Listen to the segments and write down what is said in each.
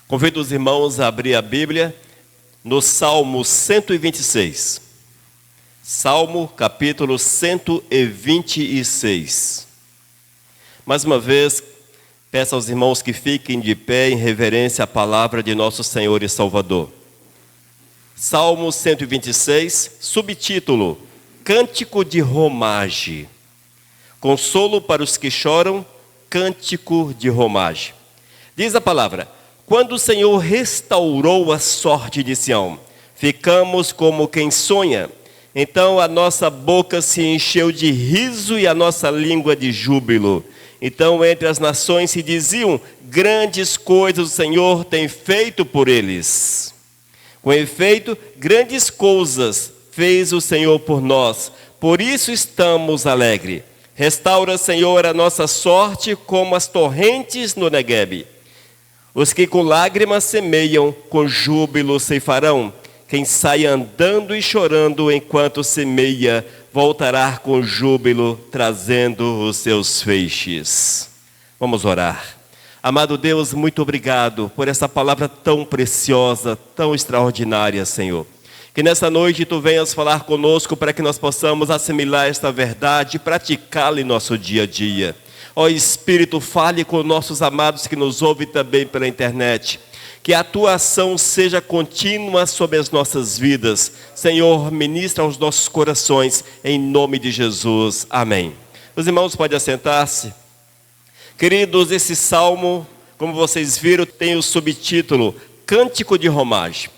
Convido os irmãos a abrir a Bíblia no Salmo 126. Salmo capítulo 126. Mais uma vez, peço aos irmãos que fiquem de pé em reverência à palavra de nosso Senhor e Salvador. Salmo 126, subtítulo: Cântico de Romagem. Consolo para os que choram, cântico de romagem. Diz a palavra: quando o Senhor restaurou a sorte de Sião, ficamos como quem sonha. Então a nossa boca se encheu de riso e a nossa língua de júbilo. Então entre as nações se diziam: grandes coisas o Senhor tem feito por eles. Com efeito, grandes coisas fez o Senhor por nós, por isso estamos alegres. Restaura, Senhor, a nossa sorte como as torrentes no Neguebe. Os que com lágrimas semeiam, com júbilo ceifarão. Quem sai andando e chorando enquanto semeia, voltará com júbilo, trazendo os seus feixes. Vamos orar. Amado Deus, muito obrigado por essa palavra tão preciosa, tão extraordinária, Senhor. Que nessa noite Tu venhas falar conosco para que nós possamos assimilar esta verdade e praticá-la em nosso dia a dia. Ó Espírito, fale com nossos amados que nos ouvem também pela internet. Que a Tua ação seja contínua sobre as nossas vidas. Senhor, ministra aos nossos corações, em nome de Jesus. Amém. Os irmãos podem assentar-se. Queridos, esse salmo, como vocês viram, tem o subtítulo Cântico de Romagem.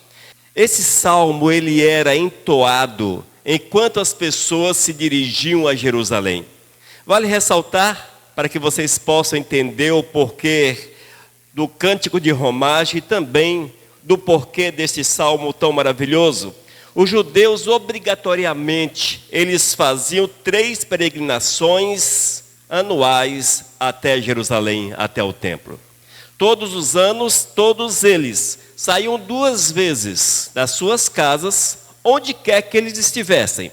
Esse salmo, ele era entoado enquanto as pessoas se dirigiam a Jerusalém. Vale ressaltar, para que vocês possam entender o porquê do cântico de romagem e também do porquê desse salmo tão maravilhoso. Os judeus, obrigatoriamente, eles faziam 3 peregrinações anuais até Jerusalém, até o templo. Todos os anos, todos eles saíam 2 vezes das suas casas, onde quer que eles estivessem.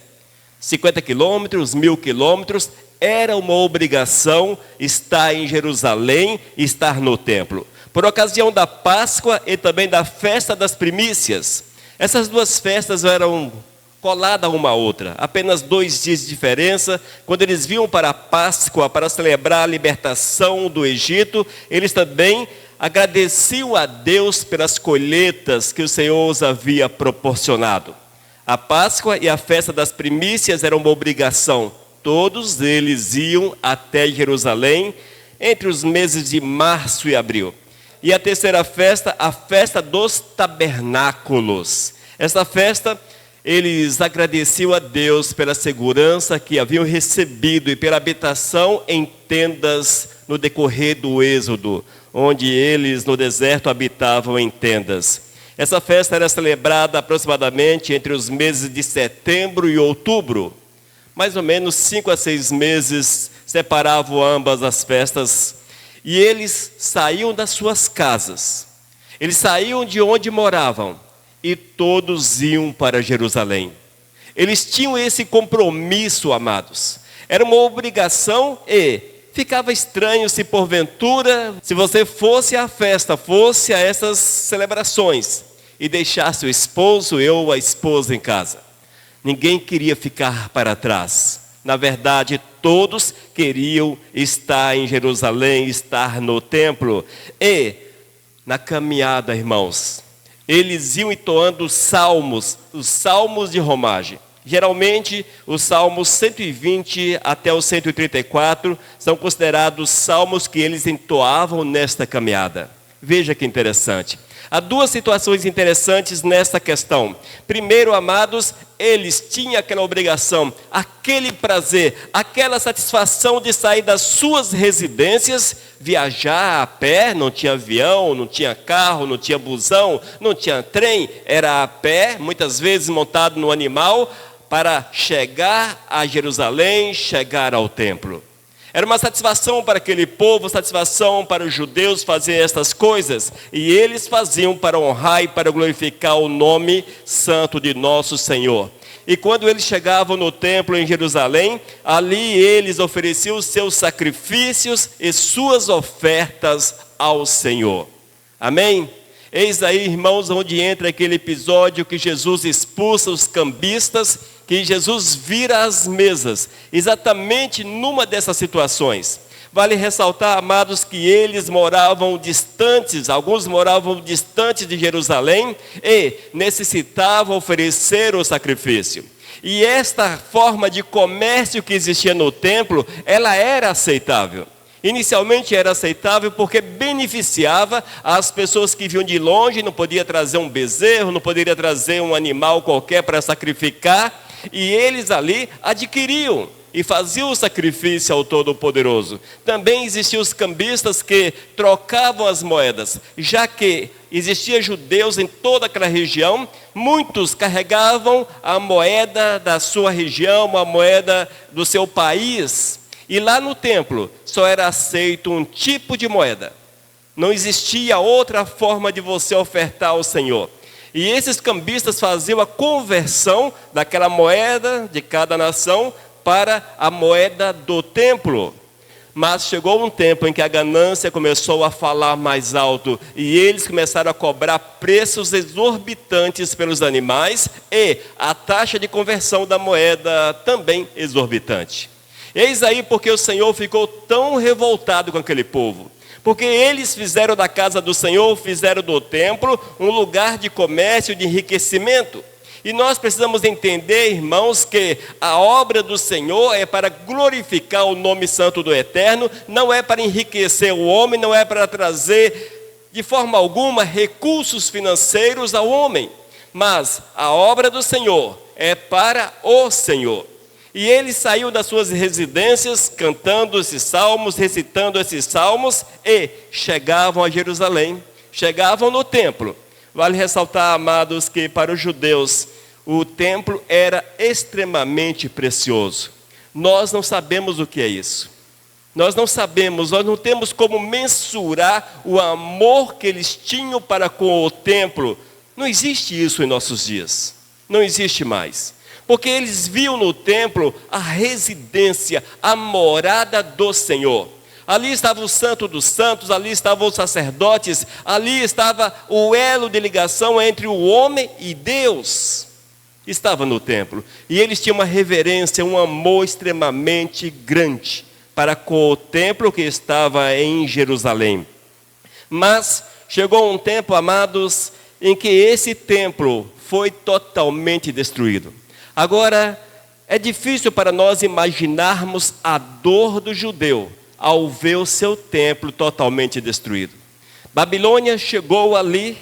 50 quilômetros, 1000 quilômetros, era uma obrigação estar em Jerusalém, estar no templo. Por ocasião da Páscoa e também da festa das primícias, essas 2 festas eram coladas uma à outra, apenas 2 dias de diferença. Quando eles vinham para a Páscoa, para celebrar a libertação do Egito, eles também agradeciam a Deus pelas colheitas que o Senhor os havia proporcionado. A Páscoa e a festa das primícias eram uma obrigação. Todos eles iam até Jerusalém entre os meses de março e abril. E a terceira festa, a festa dos tabernáculos. Essa festa, eles agradeciam a Deus pela segurança que haviam recebido e pela habitação em tendas no decorrer do Êxodo, onde eles no deserto habitavam em tendas. Essa festa era celebrada aproximadamente entre os meses de setembro e outubro. Mais ou menos 5 a 6 meses separavam ambas as festas. E eles saíam das suas casas. Eles saíam de onde moravam. E todos iam para Jerusalém. Eles tinham esse compromisso, amados. Era uma obrigação e ficava estranho se porventura, se você fosse à festa, fosse a essas celebrações e deixasse o esposo ou a esposa em casa. Ninguém queria ficar para trás. Na verdade, todos queriam estar em Jerusalém, estar no templo. E, na caminhada, irmãos, eles iam entoando os salmos de romagem. Geralmente, os salmos 120 até os 134 são considerados salmos que eles entoavam nesta caminhada. Veja que interessante. Há 2 situações interessantes nessa questão. Primeiro, amados, eles tinham aquela obrigação, aquele prazer, aquela satisfação de sair das suas residências, viajar a pé. Não tinha avião, não tinha carro, não tinha busão, não tinha trem, era a pé, muitas vezes montado no animal, para chegar a Jerusalém, chegar ao templo. Era uma satisfação para aquele povo, satisfação para os judeus fazer estas coisas. E eles faziam para honrar e para glorificar o nome santo de nosso Senhor. E quando eles chegavam no templo em Jerusalém, ali eles ofereciam os seus sacrifícios e suas ofertas ao Senhor. Amém? Eis aí, irmãos, onde entra aquele episódio que Jesus expulsa os cambistas, que Jesus vira as mesas, exatamente numa dessas situações. Vale ressaltar, amados, que eles moravam distantes, alguns moravam distantes de Jerusalém e necessitavam oferecer o sacrifício. E esta forma de comércio que existia no templo, ela era aceitável. Inicialmente era aceitável porque beneficiava as pessoas que vinham de longe, não podia trazer um bezerro, não poderia trazer um animal qualquer para sacrificar, e eles ali adquiriam e faziam o sacrifício ao Todo-Poderoso. Também existiam os cambistas que trocavam as moedas, já que existiam judeus em toda aquela região, muitos carregavam a moeda da sua região, a moeda do seu país. E lá no templo só era aceito um tipo de moeda. Não existia outra forma de você ofertar ao Senhor. E esses cambistas faziam a conversão daquela moeda de cada nação para a moeda do templo. Mas chegou um tempo em que a ganância começou a falar mais alto e eles começaram a cobrar preços exorbitantes pelos animais e a taxa de conversão da moeda também exorbitante. Eis aí porque o Senhor ficou tão revoltado com aquele povo. Porque eles fizeram da casa do Senhor, fizeram do templo um lugar de comércio, de enriquecimento. E nós precisamos entender, irmãos, que a obra do Senhor é para glorificar o nome santo do Eterno, não é para enriquecer o homem, não é para trazer de forma alguma recursos financeiros ao homem. Mas a obra do Senhor é para o Senhor. E ele saiu das suas residências cantando esses salmos, recitando esses salmos e chegavam a Jerusalém, chegavam no templo. Vale ressaltar, amados, que para os judeus o templo era extremamente precioso. Nós não sabemos o que é isso. Nós não sabemos, nós não temos como mensurar o amor que eles tinham para com o templo. Não existe isso em nossos dias. Não existe mais. Porque eles viam no templo a residência, a morada do Senhor. Ali estava o Santo dos Santos, ali estavam os sacerdotes, ali estava o elo de ligação entre o homem e Deus. Estava no templo. E eles tinham uma reverência, um amor extremamente grande para com o templo que estava em Jerusalém. Mas chegou um tempo, amados, em que esse templo foi totalmente destruído. Agora, é difícil para nós imaginarmos a dor do judeu ao ver o seu templo totalmente destruído. Babilônia chegou ali,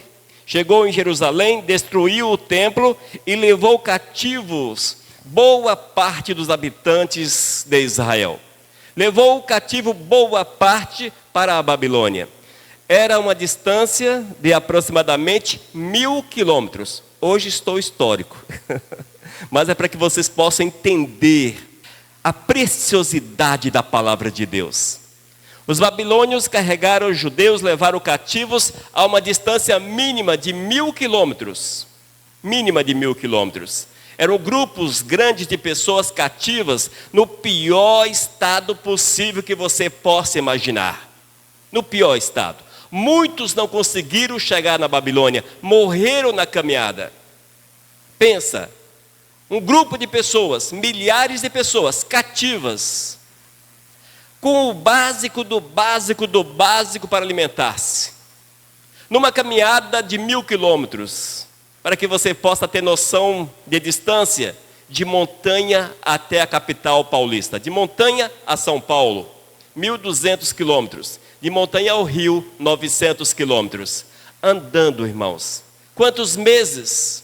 chegou em Jerusalém, destruiu o templo e levou cativos boa parte dos habitantes de Israel. Levou cativo boa parte para a Babilônia. Era uma distância de aproximadamente 1000 quilômetros. Hoje estou histórico. Mas é para que vocês possam entender a preciosidade da palavra de Deus. Os babilônios carregaram os judeus, levaram cativos a uma distância mínima de 1000 quilômetros. Mínima de 1000 quilômetros. Eram grupos grandes de pessoas cativas no pior estado possível que você possa imaginar. No pior estado. Muitos não conseguiram chegar na Babilônia, morreram na caminhada. Pensa. Um grupo de pessoas, milhares de pessoas cativas, com o básico do básico do básico para alimentar-se. Numa caminhada de 1000 quilômetros, para que você possa ter noção de distância, de Montanha até a capital paulista. De Montanha a São Paulo, 1200 quilômetros. De Montanha ao Rio, 900 quilômetros. Andando, irmãos. Quantos meses?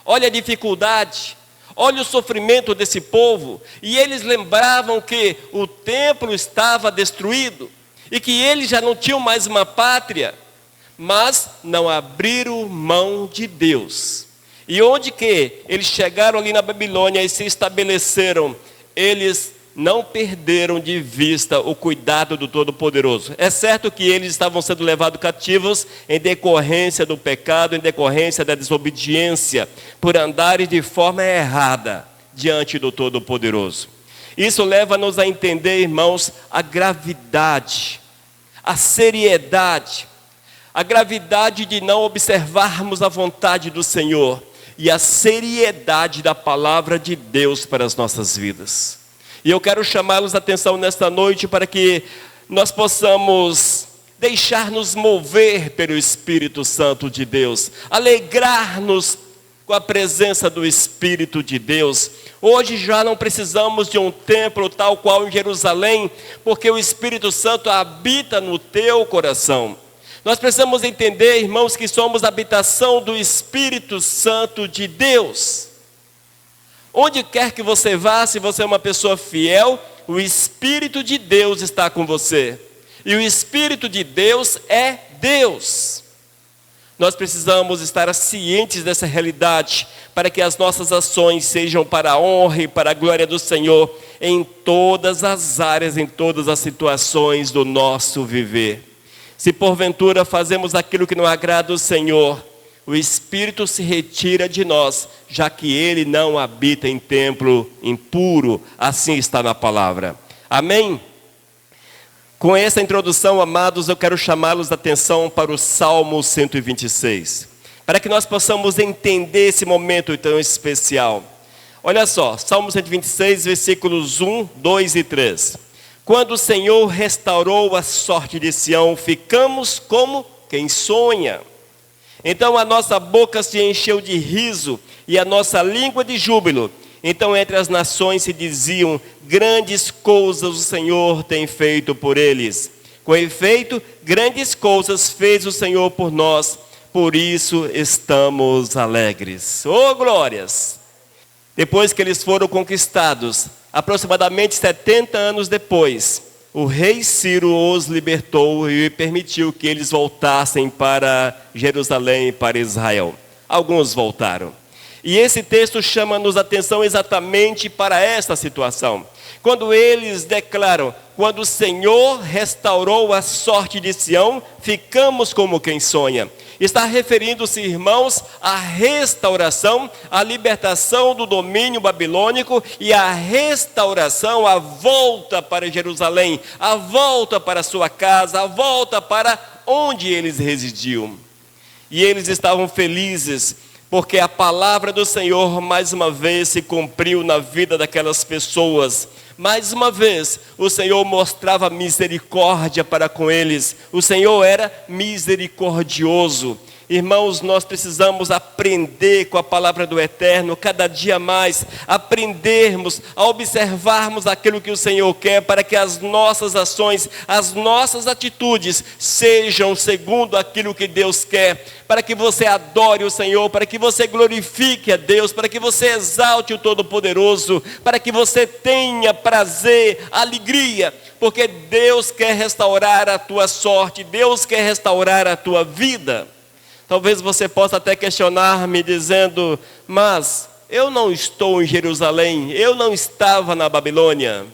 Olha a dificuldade. Olha o sofrimento desse povo. E eles lembravam que o templo estava destruído. E que eles já não tinham mais uma pátria. Mas não abriram mão de Deus. E onde que eles chegaram ali na Babilônia e se estabeleceram, eles não perderam de vista o cuidado do Todo-Poderoso. É certo que eles estavam sendo levados cativos em decorrência do pecado, em decorrência da desobediência, por andarem de forma errada diante do Todo-Poderoso. Isso leva-nos a entender, irmãos, a gravidade, a seriedade, a gravidade de não observarmos a vontade do Senhor e a seriedade da palavra de Deus para as nossas vidas. E eu quero chamá-los a atenção nesta noite para que nós possamos deixar-nos mover pelo Espírito Santo de Deus, alegrar-nos com a presença do Espírito de Deus. Hoje já não precisamos de um templo tal qual em Jerusalém, porque o Espírito Santo habita no teu coração. Nós precisamos entender, irmãos, que somos a habitação do Espírito Santo de Deus. Onde quer que você vá, se você é uma pessoa fiel, o Espírito de Deus está com você. E o Espírito de Deus é Deus. Nós precisamos estar cientes dessa realidade, para que as nossas ações sejam para a honra e para a glória do Senhor, em todas as áreas, em todas as situações do nosso viver. Se porventura fazemos aquilo que não agrada ao Senhor, o Espírito se retira de nós, já que Ele não habita em templo impuro, assim está na palavra. Amém? Com essa introdução, amados, eu quero chamá-los a atenção para o Salmo 126, para que nós possamos entender esse momento tão especial. Olha só, Salmo 126, versículos 1, 2 e 3. Quando o Senhor restaurou a sorte de Sião, ficamos como quem sonha. Então a nossa boca se encheu de riso e a nossa língua de júbilo. Então entre as nações se diziam, grandes coisas o Senhor tem feito por eles. Com efeito, grandes coisas fez o Senhor por nós, por isso estamos alegres. Oh, glórias! Depois que eles foram conquistados, aproximadamente 70 anos depois, o rei Ciro os libertou e permitiu que eles voltassem para Jerusalém, para Israel. Alguns voltaram. E esse texto chama-nos a atenção exatamente para esta situação. Quando eles declaram, quando o Senhor restaurou a sorte de Sião, ficamos como quem sonha. Está referindo-se, irmãos, à restauração, à libertação do domínio babilônico e à restauração, a volta para Jerusalém, a volta para a sua casa, a volta para onde eles residiam. E eles estavam felizes, porque a palavra do Senhor mais uma vez se cumpriu na vida daquelas pessoas. Mais uma vez, o Senhor mostrava misericórdia para com eles. O Senhor era misericordioso. Irmãos, nós precisamos aprender com a palavra do Eterno, cada dia mais, aprendermos a observarmos aquilo que o Senhor quer, para que as nossas ações, as nossas atitudes sejam segundo aquilo que Deus quer, para que você adore o Senhor, para que você glorifique a Deus, para que você exalte o Todo-Poderoso, para que você tenha prazer, alegria, porque Deus quer restaurar a tua sorte, Deus quer restaurar a tua vida. Talvez você possa até questionar-me dizendo, mas eu não estou em Jerusalém, eu não estava na Babilônia.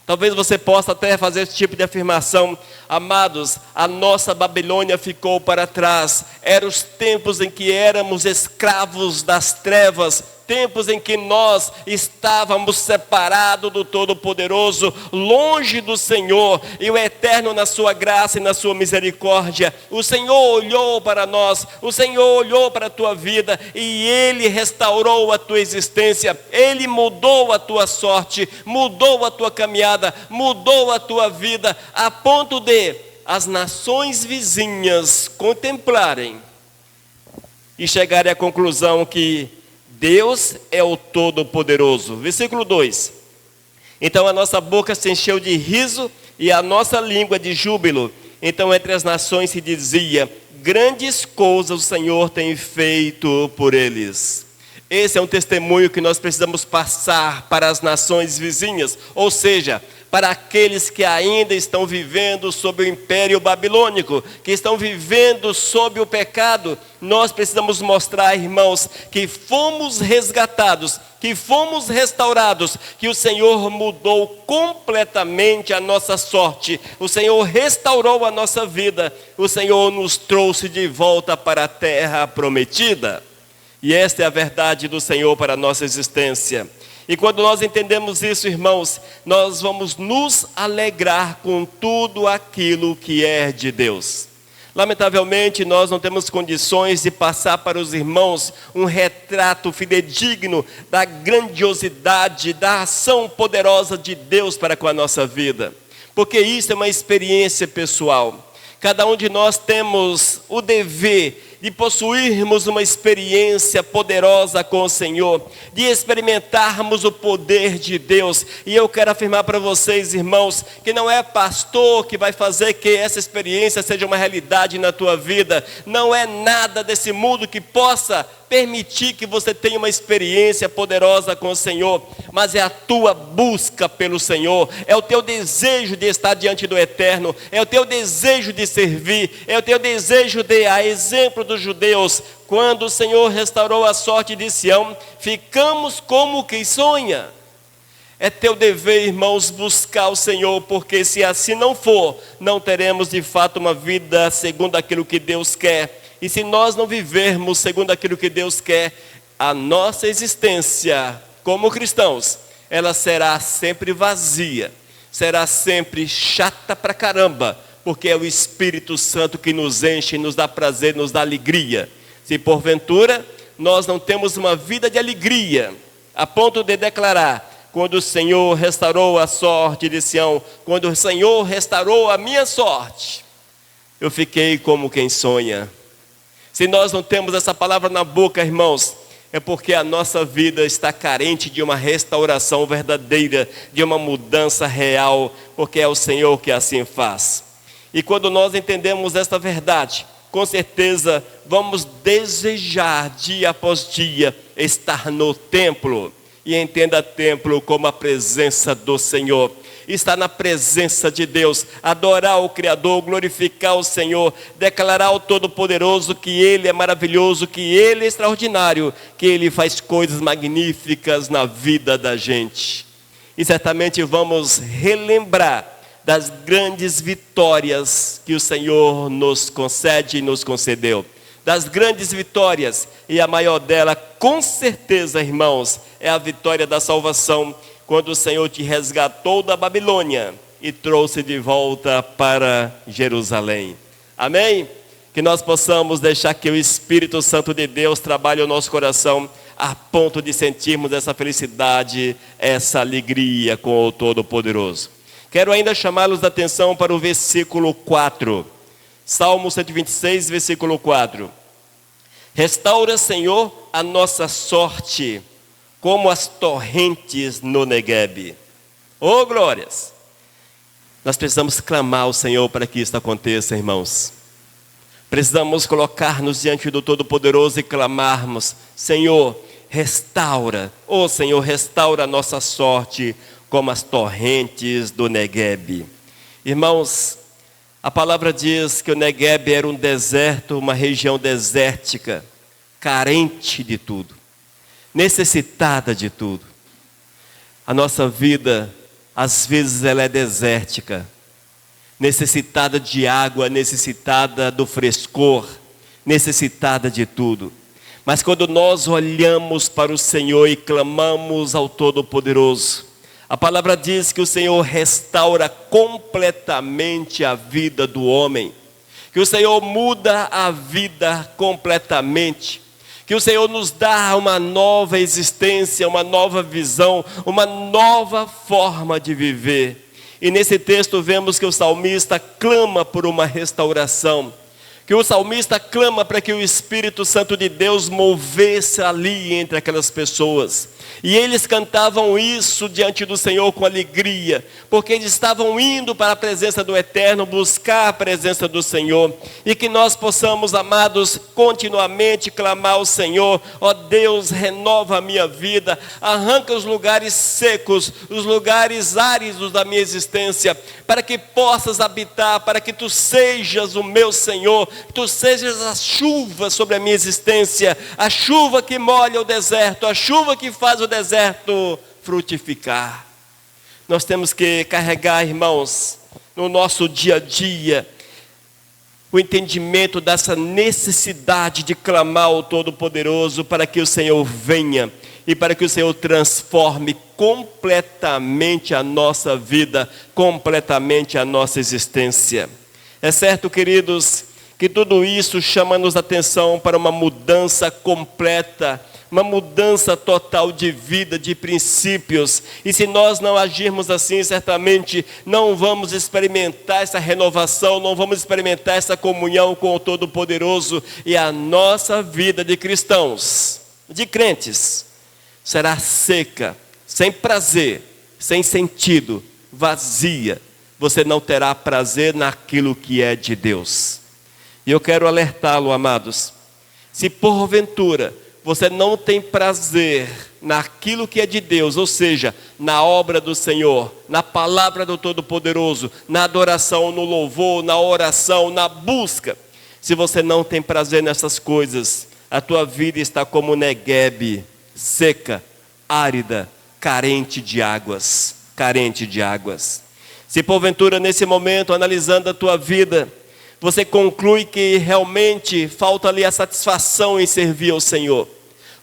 Talvez você possa até fazer esse tipo de afirmação. Amados, a nossa Babilônia ficou para trás. Eram os tempos em que éramos escravos das trevas, tempos em que nós estávamos separados do Todo-Poderoso, longe do Senhor, e o Eterno na sua graça e na sua misericórdia, o Senhor olhou para nós, o Senhor olhou para a tua vida, e Ele restaurou a tua existência, Ele mudou a tua sorte, mudou a tua caminhada, mudou a tua vida, a ponto de as nações vizinhas contemplarem e chegarem à conclusão que Deus é o Todo-Poderoso. Versículo 2. Então a nossa boca se encheu de riso e a nossa língua de júbilo. Então entre as nações se dizia, grandes coisas o Senhor tem feito por eles. Esse é um testemunho que nós precisamos passar para as nações vizinhas, ou seja, para aqueles que ainda estão vivendo sob o império babilônico, que estão vivendo sob o pecado. Nós precisamos mostrar, irmãos, que fomos resgatados, que fomos restaurados, que o Senhor mudou completamente a nossa sorte, o Senhor restaurou a nossa vida, o Senhor nos trouxe de volta para a terra prometida. E esta é a verdade do Senhor para a nossa existência. E quando nós entendemos isso, irmãos, nós vamos nos alegrar com tudo aquilo que é de Deus. Lamentavelmente, nós não temos condições de passar para os irmãos um retrato fidedigno da grandiosidade, da ação poderosa de Deus para com a nossa vida, porque isso é uma experiência pessoal. Cada um de nós temos o dever de possuirmos uma experiência poderosa com o Senhor, de experimentarmos o poder de Deus. E eu quero afirmar para vocês, irmãos, que não é pastor que vai fazer que essa experiência seja uma realidade na tua vida. Não é nada desse mundo que possa permitir que você tenha uma experiência poderosa com o Senhor, mas é a tua busca pelo Senhor, é o teu desejo de estar diante do Eterno, é o teu desejo de servir, é o teu desejo de, a exemplo dos judeus, quando o Senhor restaurou a sorte de Sião, ficamos como quem sonha. É teu dever, irmãos, buscar o Senhor, porque se assim não for, não teremos de fato uma vida segundo aquilo que Deus quer. E se nós não vivermos segundo aquilo que Deus quer, a nossa existência como cristãos, ela será sempre vazia, será sempre chata pra caramba, porque é o Espírito Santo que nos enche, nos dá prazer, nos dá alegria. Se porventura nós não temos uma vida de alegria, a ponto de declarar: quando o Senhor restaurou a sorte de Sião, quando o Senhor restaurou a minha sorte, eu fiquei como quem sonha. Se nós não temos essa palavra na boca, irmãos, é porque a nossa vida está carente de uma restauração verdadeira, de uma mudança real, porque é o Senhor que assim faz. E quando nós entendemos esta verdade, com certeza vamos desejar dia após dia estar no templo. E entenda templo como a presença do Senhor. Estar na presença de Deus, adorar o Criador, glorificar o Senhor, declarar ao Todo-Poderoso que Ele é maravilhoso, que Ele é extraordinário, que Ele faz coisas magníficas na vida da gente. E certamente vamos relembrar das grandes vitórias que o Senhor nos concede e nos concedeu. Das grandes vitórias, e a maior dela, com certeza, irmãos, é a vitória da salvação, quando o Senhor te resgatou da Babilônia e trouxe de volta para Jerusalém. Amém? Que nós possamos deixar que o Espírito Santo de Deus trabalhe o nosso coração, a ponto de sentirmos essa felicidade, essa alegria com o Todo-Poderoso. Quero ainda chamá-los a atenção para o versículo 4. Salmo 126, versículo 4. Restaura, Senhor, a nossa sorte, como as torrentes no Neguebe. Oh, glórias! Nós precisamos clamar ao Senhor para que isso aconteça, irmãos. Precisamos colocar-nos diante do Todo-Poderoso e clamarmos: Senhor, restaura. Oh, Senhor, restaura a nossa sorte, como as torrentes do Neguebe. Irmãos, a palavra diz que o Neguebe era um deserto, uma região desértica, carente de tudo, necessitada de tudo. A nossa vida, às vezes, ela é desértica, necessitada de água, necessitada do frescor, necessitada de tudo. Mas quando nós olhamos para o Senhor e clamamos ao Todo-Poderoso, a palavra diz que o Senhor restaura completamente a vida do homem, que o Senhor muda a vida completamente, que o Senhor nos dá uma nova existência, uma nova visão, uma nova forma de viver. E nesse texto vemos que o salmista clama por uma restauração, que o salmista clama para que o Espírito Santo de Deus movesse ali entre aquelas pessoas. E eles cantavam isso diante do Senhor com alegria, porque eles estavam indo para a presença do Eterno, buscar a presença do Senhor. E que nós possamos, amados, continuamente clamar ao Senhor: ó Deus, renova a minha vida, arranca os lugares secos, os lugares áridos da minha existência, para que possas habitar, para que Tu sejas o meu Senhor, que Tu sejas a chuva sobre a minha existência, a chuva que molha o deserto, a chuva que faz o deserto frutificar. Nós temos que carregar, irmãos, no nosso dia a dia, o entendimento dessa necessidade de clamar ao Todo-Poderoso para que o Senhor venha e para que o Senhor transforme completamente a nossa vida, completamente a nossa existência. É certo, queridos, que tudo isso chama-nos atenção para uma mudança completa, uma mudança total de vida, de princípios. E se nós não agirmos assim, certamente não vamos experimentar essa renovação, não vamos experimentar essa comunhão com o Todo-Poderoso. E a nossa vida de cristãos, de crentes, será seca, sem prazer, sem sentido, vazia. Você não terá prazer naquilo que é de Deus. E eu quero alertá-lo, amados, se porventura você não tem prazer naquilo que é de Deus, ou seja, na obra do Senhor, na palavra do Todo-Poderoso, na adoração, no louvor, na oração, na busca, se você não tem prazer nessas coisas, a tua vida está como Neguebe, seca, árida, carente de águas, carente de águas. Se porventura nesse momento, analisando a tua vida, você conclui que realmente falta ali a satisfação em servir ao Senhor,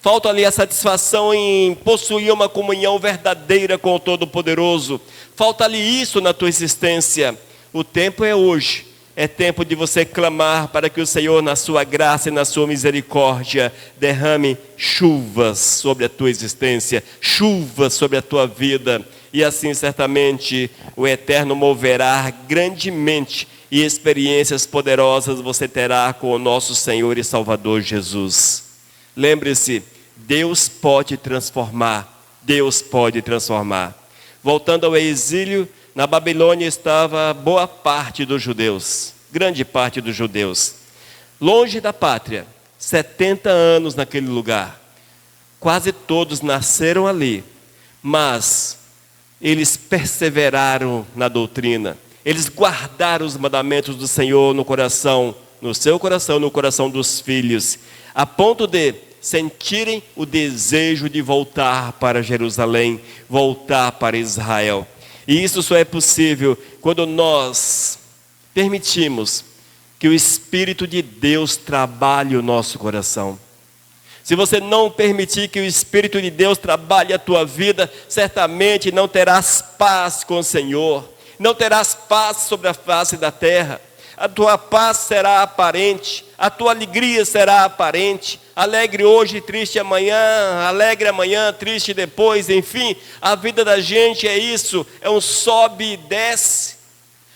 falta ali a satisfação em possuir uma comunhão verdadeira com o Todo-Poderoso, falta ali isso na tua existência, o tempo é hoje, é tempo de você clamar para que o Senhor, na sua graça e na sua misericórdia, derrame chuvas sobre a tua existência, chuvas sobre a tua vida, e assim certamente o Eterno moverá grandemente, e experiências poderosas você terá com o nosso Senhor e Salvador Jesus. Lembre-se, Deus pode transformar, Deus pode transformar. Voltando ao exílio, na Babilônia estava boa parte dos judeus, grande parte dos judeus. Longe da pátria, 70 anos naquele lugar. Quase todos nasceram ali, mas eles perseveraram na doutrina. Eles guardaram os mandamentos do Senhor no coração, no seu coração, no coração dos filhos, a ponto de sentirem o desejo de voltar para Jerusalém, voltar para Israel. E isso só é possível quando nós permitimos que o Espírito de Deus trabalhe o nosso coração. Se você não permitir que o Espírito de Deus trabalhe a tua vida, certamente não terás paz com o Senhor, não terás paz sobre a face da terra. A tua paz será aparente, a tua alegria será aparente, alegre hoje, triste amanhã, alegre amanhã, triste depois, enfim, a vida da gente é isso, é um sobe e desce.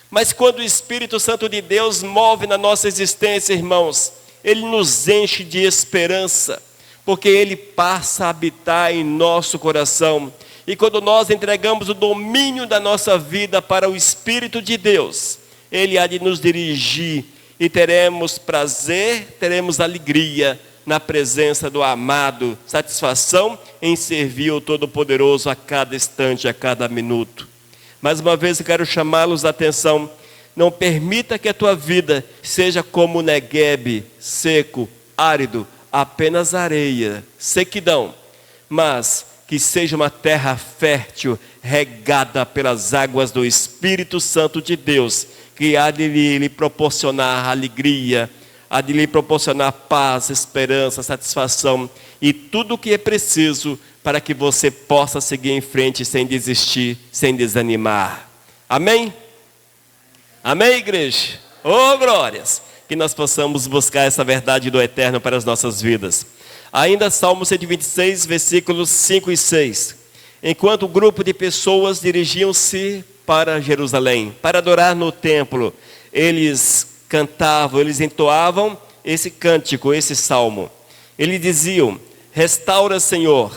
Mas quando o Espírito Santo de Deus move na nossa existência, irmãos, Ele nos enche de esperança, porque Ele passa a habitar em nosso coração. E quando nós entregamos o domínio da nossa vida para o Espírito de Deus, Ele há de nos dirigir e teremos prazer, teremos alegria na presença do amado, satisfação em servir o Todo-Poderoso a cada instante, a cada minuto. Mais uma vez eu quero chamá-los a atenção, não permita que a tua vida seja como Neguebe, seco, árido, apenas areia, sequidão, mas que seja uma terra fértil, regada pelas águas do Espírito Santo de Deus, que há de lhe proporcionar alegria, há de lhe proporcionar paz, esperança, satisfação e tudo o que é preciso para que você possa seguir em frente sem desistir, sem desanimar. Amém? Amém, igreja? Oh, glórias! Que nós possamos buscar essa verdade do Eterno para as nossas vidas. Ainda Salmo 126, versículos 5 e 6. Enquanto o grupo de pessoas dirigiam-se para Jerusalém, para adorar no templo, eles cantavam, eles entoavam esse cântico, esse salmo. Eles diziam: restaura, Senhor,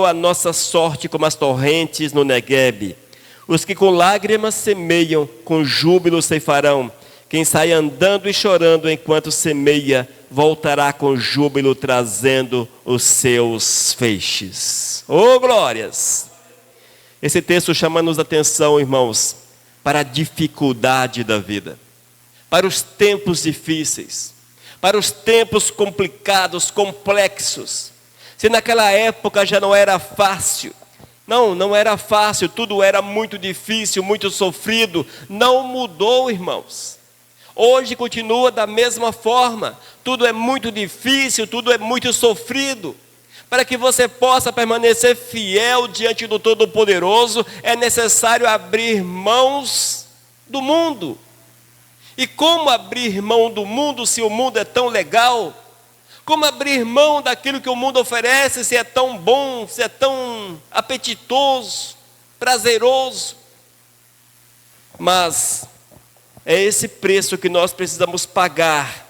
a nossa sorte como as torrentes no Neguebe. Os que com lágrimas semeiam, com júbilo ceifarão. Quem sai andando e chorando enquanto semeia, voltará com júbilo trazendo os seus feixes. Oh, glórias! Esse texto chama-nos a atenção, irmãos, para a dificuldade da vida, para os tempos difíceis, para os tempos complicados, complexos. Se naquela época já não era fácil, não era fácil, tudo era muito difícil, muito sofrido, não mudou, irmãos. Hoje continua da mesma forma, tudo é muito difícil, tudo é muito sofrido. Para que você possa permanecer fiel diante do Todo-Poderoso, é necessário abrir mãos do mundo. E como abrir mão do mundo se o mundo é tão legal? Como abrir mão daquilo que o mundo oferece se é tão bom, se é tão apetitoso, prazeroso? Mas é esse preço que nós precisamos pagar.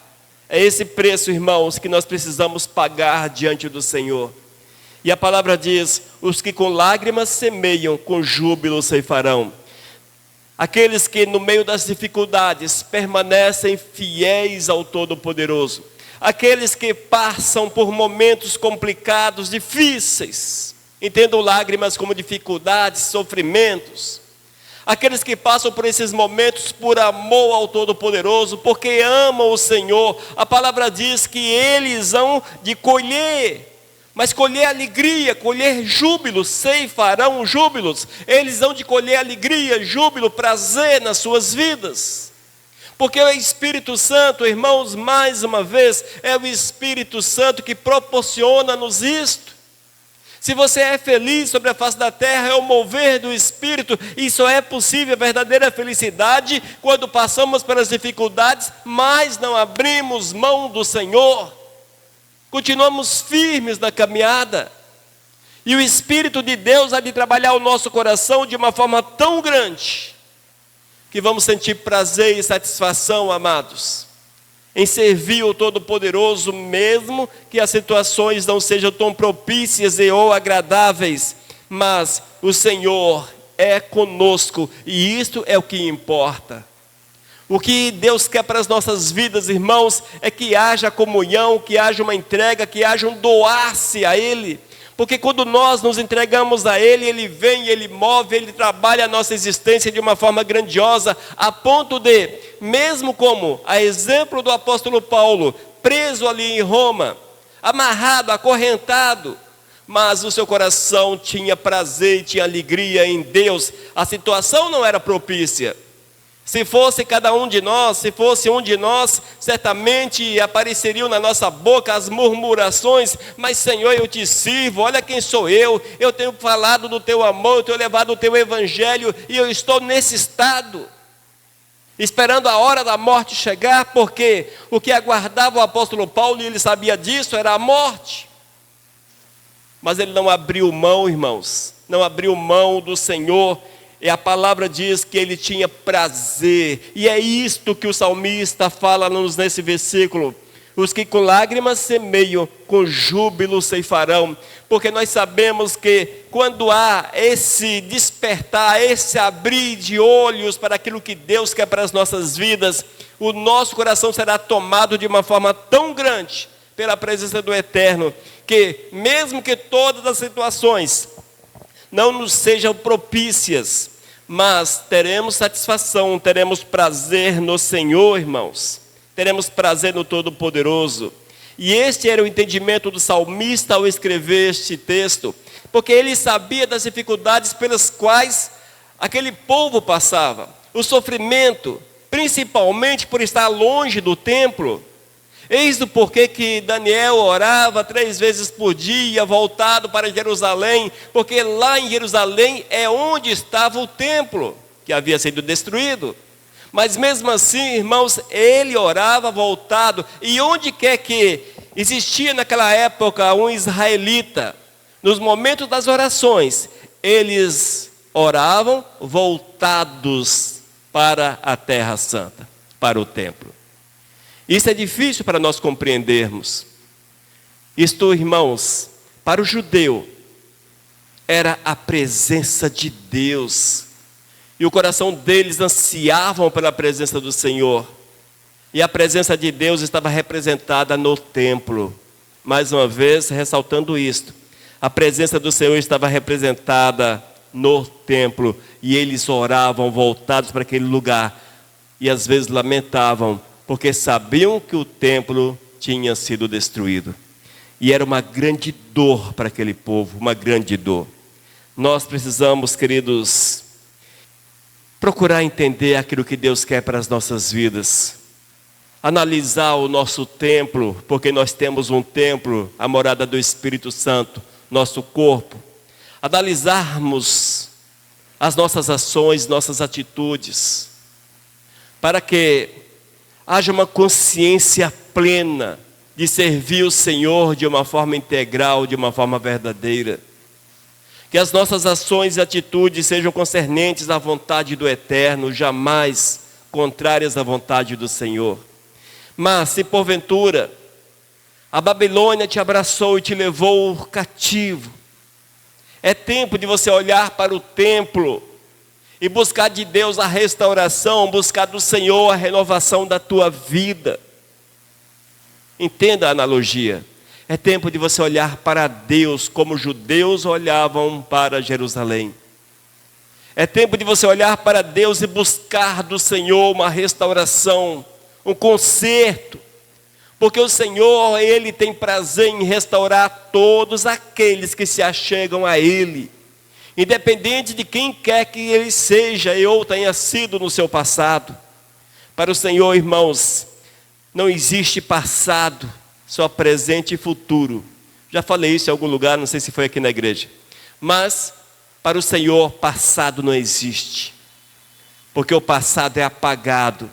É esse preço, irmãos, que nós precisamos pagar diante do Senhor. E a palavra diz: os que com lágrimas semeiam, com júbilo ceifarão. Aqueles que no meio das dificuldades permanecem fiéis ao Todo-Poderoso. Aqueles que passam por momentos complicados, difíceis. Entendam lágrimas como dificuldades, sofrimentos. Aqueles que passam por esses momentos por amor ao Todo-Poderoso, porque amam o Senhor. A palavra diz que eles hão de colher, mas colher alegria, colher júbilo, ceifarão júbilos. Eles hão de colher alegria, júbilo, prazer nas suas vidas. Porque o Espírito Santo, irmãos, mais uma vez, é o Espírito Santo que proporciona-nos isto. Se você é feliz sobre a face da terra, é o mover do Espírito, e só é possível a verdadeira felicidade quando passamos pelas dificuldades, mas não abrimos mão do Senhor. Continuamos firmes na caminhada, e o Espírito de Deus há de trabalhar o nosso coração de uma forma tão grande, que vamos sentir prazer e satisfação, amados, em servir o Todo-Poderoso, mesmo que as situações não sejam tão propícias e ou agradáveis, mas o Senhor é conosco, e isto é o que importa. O que Deus quer para as nossas vidas, irmãos, é que haja comunhão, que haja uma entrega, que haja um doar-se a Ele. Porque quando nós nos entregamos a Ele, Ele vem, Ele move, Ele trabalha a nossa existência de uma forma grandiosa, a ponto de, mesmo como a exemplo do apóstolo Paulo, preso ali em Roma, amarrado, acorrentado, mas o seu coração tinha prazer, tinha alegria em Deus. A situação não era propícia. Se fosse cada um de nós, se fosse um de nós, certamente apareceriam na nossa boca as murmurações: mas Senhor, eu te sirvo, olha quem sou eu tenho falado do teu amor, eu tenho levado o teu evangelho, e eu estou nesse estado, esperando a hora da morte chegar, porque o que aguardava o apóstolo Paulo, e ele sabia disso, era a morte. Mas ele não abriu mão, irmãos, não abriu mão do Senhor. E a palavra diz que ele tinha prazer, e é isto que o salmista fala-nos nesse versículo: os que com lágrimas semeiam, com júbilo ceifarão. Porque nós sabemos que quando há esse despertar, esse abrir de olhos para aquilo que Deus quer para as nossas vidas, o nosso coração será tomado de uma forma tão grande pela presença do Eterno, que mesmo que todas as situações não nos sejam propícias, mas teremos satisfação, teremos prazer no Senhor, irmãos. Teremos prazer no Todo-Poderoso. E este era o entendimento do salmista ao escrever este texto, porque ele sabia das dificuldades pelas quais aquele povo passava. O sofrimento, principalmente por estar longe do templo. Eis o porquê que Daniel orava 3 vezes por dia, voltado para Jerusalém, porque lá em Jerusalém é onde estava o templo, que havia sido destruído. Mas mesmo assim, irmãos, ele orava voltado, e onde quer que existia naquela época um israelita, nos momentos das orações, eles oravam voltados para a Terra Santa, para o templo. Isso é difícil para nós compreendermos. Isto, irmãos, para o judeu, era a presença de Deus. E o coração deles ansiavam pela presença do Senhor. E a presença de Deus estava representada no templo. Mais uma vez, ressaltando isto. A presença do Senhor estava representada no templo. E eles oravam voltados para aquele lugar. E às vezes lamentavam, porque sabiam que o templo tinha sido destruído. E era uma grande dor para aquele povo, uma grande dor. Nós precisamos, queridos, procurar entender aquilo que Deus quer para as nossas vidas. Analisar o nosso templo, porque nós temos um templo, a morada do Espírito Santo, nosso corpo. Analisarmos as nossas ações, nossas atitudes, para que haja uma consciência plena de servir o Senhor de uma forma integral, de uma forma verdadeira. Que as nossas ações e atitudes sejam concernentes à vontade do Eterno, jamais contrárias à vontade do Senhor. Mas se porventura a Babilônia te abraçou e te levou cativo, é tempo de você olhar para o templo e buscar de Deus a restauração, buscar do Senhor a renovação da tua vida. Entenda a analogia. É tempo de você olhar para Deus como os judeus olhavam para Jerusalém. É tempo de você olhar para Deus e buscar do Senhor uma restauração, um conserto. Porque o Senhor, Ele tem prazer em restaurar todos aqueles que se achegam a Ele. Independente de quem quer que Ele seja ou tenha sido no seu passado. Para o Senhor, irmãos, não existe passado, só presente e futuro. Já falei isso em algum lugar, não sei se foi aqui na igreja. Mas, para o Senhor, passado não existe. Porque o passado é apagado.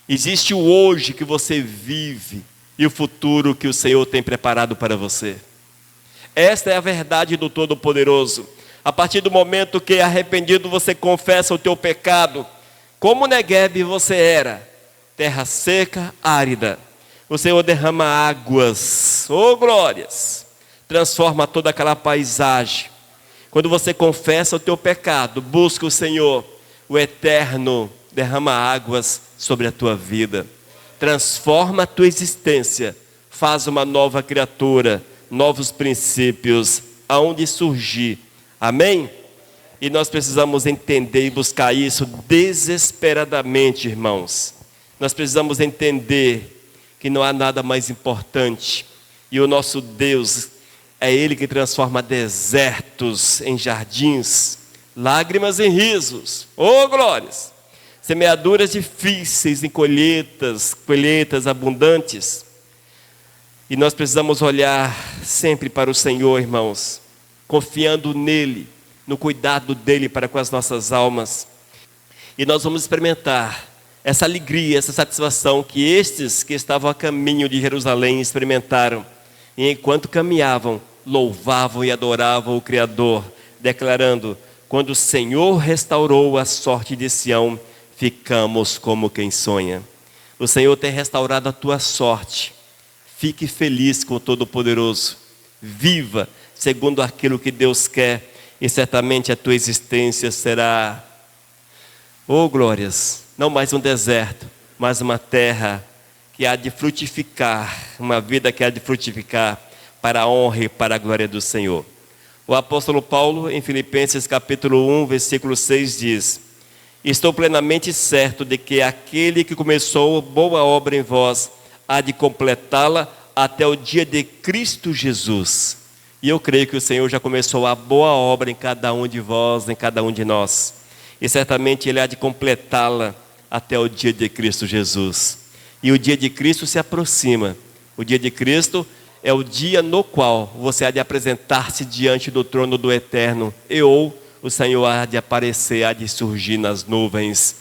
Existe o hoje que você vive e o futuro que o Senhor tem preparado para você. Esta é a verdade do Todo-Poderoso. A partir do momento que arrependido você confessa o teu pecado, como Negueb você era, terra seca, árida, o Senhor derrama águas, oh glórias, transforma toda aquela paisagem. Quando você confessa o teu pecado, busca o Senhor, o Eterno derrama águas sobre a tua vida, transforma a tua existência, faz uma nova criatura, novos princípios, aonde surgir, amém? E nós precisamos entender e buscar isso desesperadamente, irmãos. Nós precisamos entender que não há nada mais importante. E o nosso Deus, é Ele que transforma desertos em jardins, lágrimas em risos, oh glórias, semeaduras difíceis em colheitas abundantes. E nós precisamos olhar sempre para o Senhor, irmãos, confiando nele, no cuidado dele para com as nossas almas. E nós vamos experimentar essa alegria, essa satisfação que estes que estavam a caminho de Jerusalém experimentaram. E enquanto caminhavam, louvavam e adoravam o Criador, declarando: quando o Senhor restaurou a sorte de Sião, ficamos como quem sonha. O Senhor tem restaurado a tua sorte. Fique feliz com o Todo-Poderoso. Viva segundo aquilo que Deus quer, e certamente a tua existência será, oh glórias, não mais um deserto, mas uma terra que há de frutificar, uma vida que há de frutificar para a honra e para a glória do Senhor. O apóstolo Paulo, em Filipenses capítulo 1, versículo 6 diz: estou plenamente certo de que aquele que começou boa obra em vós há de completá-la até o dia de Cristo Jesus. E eu creio que o Senhor já começou a boa obra em cada um de vós, em cada um de nós. E certamente Ele há de completá-la até o dia de Cristo Jesus. E o dia de Cristo se aproxima. O dia de Cristo é o dia no qual você há de apresentar-se diante do trono do Eterno. Ou o Senhor há de aparecer, há de surgir nas nuvens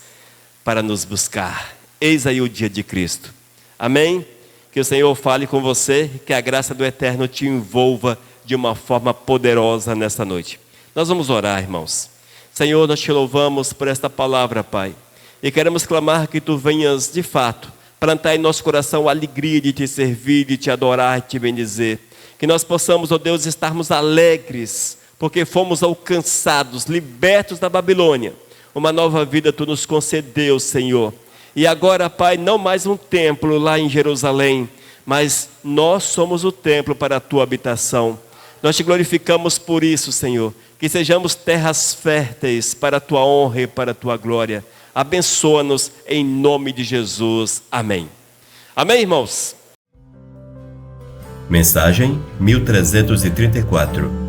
para nos buscar. Eis aí o dia de Cristo. Amém? Que o Senhor fale com você, que a graça do Eterno te envolva de uma forma poderosa nesta noite. Nós vamos orar, irmãos. Senhor, nós te louvamos por esta palavra, Pai. E queremos clamar que Tu venhas, de fato, plantar em nosso coração a alegria de Te servir, de Te adorar e Te bendizer. Que nós possamos, ó Deus, estarmos alegres, porque fomos alcançados, libertos da Babilônia. Uma nova vida Tu nos concedeu, Senhor. E agora, Pai, não mais um templo lá em Jerusalém, mas nós somos o templo para a Tua habitação. Nós Te glorificamos por isso, Senhor. Que sejamos terras férteis para a Tua honra e para a Tua glória. Abençoa-nos em nome de Jesus. Amém. Amém, irmãos? Mensagem 1334.